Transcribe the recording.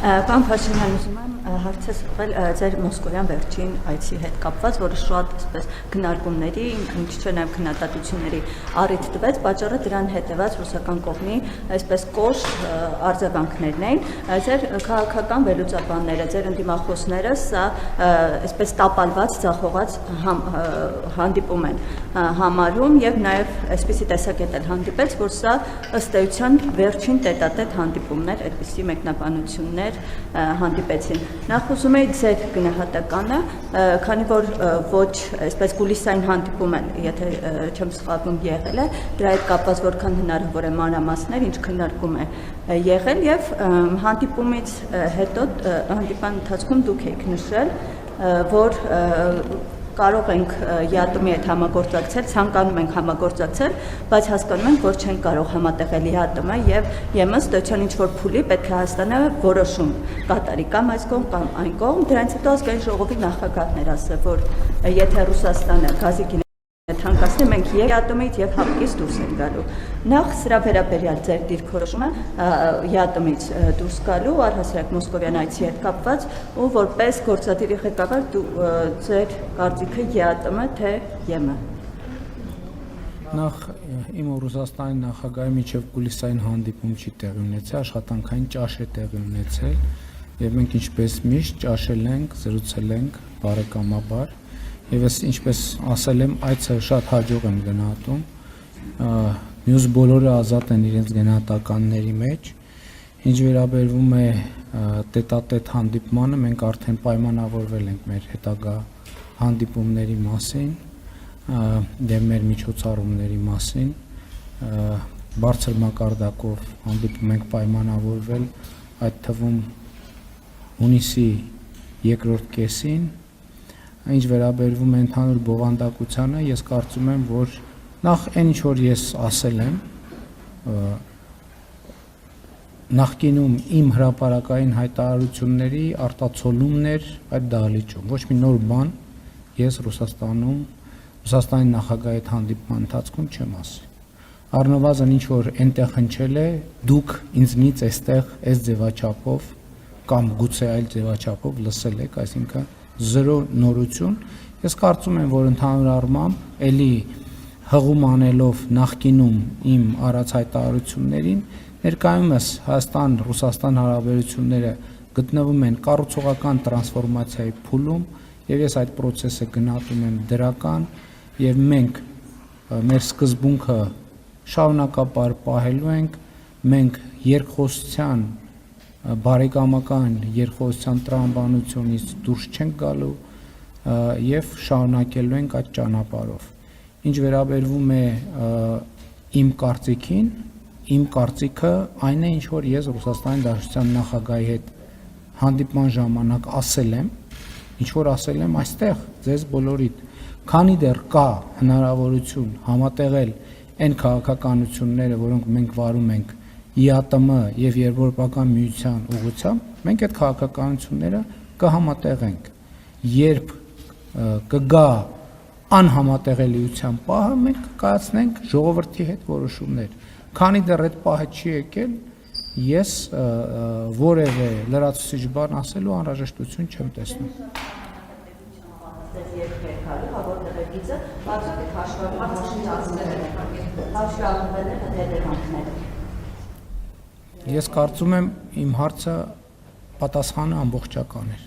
Պարոն Փաշինյան, ուզում եմ հարցս ուղղել ձեր մոսկովյան վերջին այցի հետ կապված, որը շատ այսպես քննարկումների, ինչ չէ նաև քննադատությունների առիթ տվեց, պատճառը դրան հետևած ռուսական կողմի այսպես կոշտ արձագանքներն էին։ Ձեր քաղաքական վերլուծաբանները, ձեր ընդդիմախոսները սա այսպես տապալված, ձախողած հանդիպում են համարում եւ նաև այսպիսի տեսակետ էլ հանդիպեց, որ սա ըստ էության վերջին տետատետ հանդիպումներ, այդպիսի մեկնաբանություններ հանդիպեցին։ Նախ ուզում եի ձեր գնահատականը, քանի որ ոչ այսպես կուլիսային հանդիպում են, եթե չեմ սխալվում, եղել է, դրա հետ կապված որքան հնարավոր է մանրամասներ, ինչ քննարկում է եղել եւ հանդիպումից հետո հանդիպան ընթացքում դուք եք նշել, որ կարող ենք ԵԱՏՄ-ի հետ համագործակցել, ցանկանում ենք համագործակցել, բայց հասկանում ենք, որ չենք կարող համատեղել ԵԱՏՄ-ը եւ ԵՄ-ըստ էության ինչ-որ փուլի պետք է Հայաստանը որոշում կատարի կամ այս կողմ կամ այն կողմ, դրանից հետո ազգային ժողովի նախագահն էր ասել, որ եթե Ռուսաստանը գազի թանկացնի, մենք եւ ԵԱՏՄ-ից եւ ՀԱՊԿ-ից դուրս ենք գալու։ Նախ սրա վերաբերյալ ձեր դիրքորոշումը ԵԱՏՄ-ից դուրս գալու, առհասարակ մոսկովյան այցի հետ կապված, ու որպես գործադիրի ղեկավար ձեր կարծիքը ԵԱՏՄ թե ԵՄ։ Նախ իմ ու Ռուսաստանի նախագահի միջև կուլիսային հանդիպում չի տեղի ունեցել, աշխատանքային ճաշ է տեղի ունեցել, եւ մենք ինչպես միշտ ճաշել ենք, զրուցել ենք բարեկամաբար։ Եվ ես ինչպես ասել եմ, այցը շատ հաջող եմ գնահատում, մյուս բոլորը ազատ են իրենց գնահատականների մեջ, ինչ վերաբերվում է տետատետ հանդիպմանը, մենք արդեն պայմանավորվել ենք մեր հետագա հանդիպումների մասին եւ մեր միջոցառումների մասին, բարձր մակարդակով հանդիպում ենք պայմանավորվել, այդ թվում հունիսի երկրորդ կեսին։ Ինչ վերաբերվում է ընդհանուր բովանդակությանը, ես կարծում եմ, որ նախ այն ինչ որ ես ասել եմ, նախկինում իմ հրապարակային հայտարարությունների արտացոլումն էր այդ դահլիճում, ոչ մի նոր բան ես Ռուսաստանի նախագահի հետ հանդիպման ընթացքում չեմ ասի։ Առնվազն ինչ որ այնտեղ հնչել է, դուք ինձնից այստեղ այս ձևաչափով կամ գուցե այլ ձևաչափով լսել եք, այսինքն զրո նորություն, ես կարծում եմ, որ ընդհանուր առմամբ էլի հղում անելով նախկինում իմ առած հայտարարություններին, ներկայումս Հայաստան-Ռուսաստան հարաբերությունները գտնվում են կառուցողական տրանսֆորմացիայի փուլում, եւ ես այդ process-ը գնահատում եմ դրական, եւ մենք մեր սկզբունքը շարունակապար պահելու ենք, մենք երկխոսության բարեկամական երկխոսության տրամաբանությունից դուրս չենք գալու եւ շարունակելու ենք այդ ճանապարհով։ Ինչ վերաբերվում է իմ կարծիքին, իմ կարծիքը այն է, ինչ որ ես Ռուսաստանի Դաշնության նախագահի հետ հանդիպման ժամանակ ասել եմ, ինչ որ ասել եմ այստեղ ձեզ բոլորիդ, քանի դեռ կա հնարավորություն համատեղել այն քաղաքականությունները, որոնք մենք վարում ենք ԵԱՏՄ եւ Եվրոպական միության ուղղությամբ, մենք այդ քաղաքականությունները կհամատեղենք։ Երբ կգա անհամատեղելիության պահը, մենք կկայացնենք ժողովրդի հետ որոշումներ։ Քանի դեռ այդ պահը չի եկել, ես որևէ լրացուցիչ բան ասելու անհրաժեշտություն չեմ տեսնում։ Ես կարծում եմ իմ հարցը պատասխանը ամբողջական էր։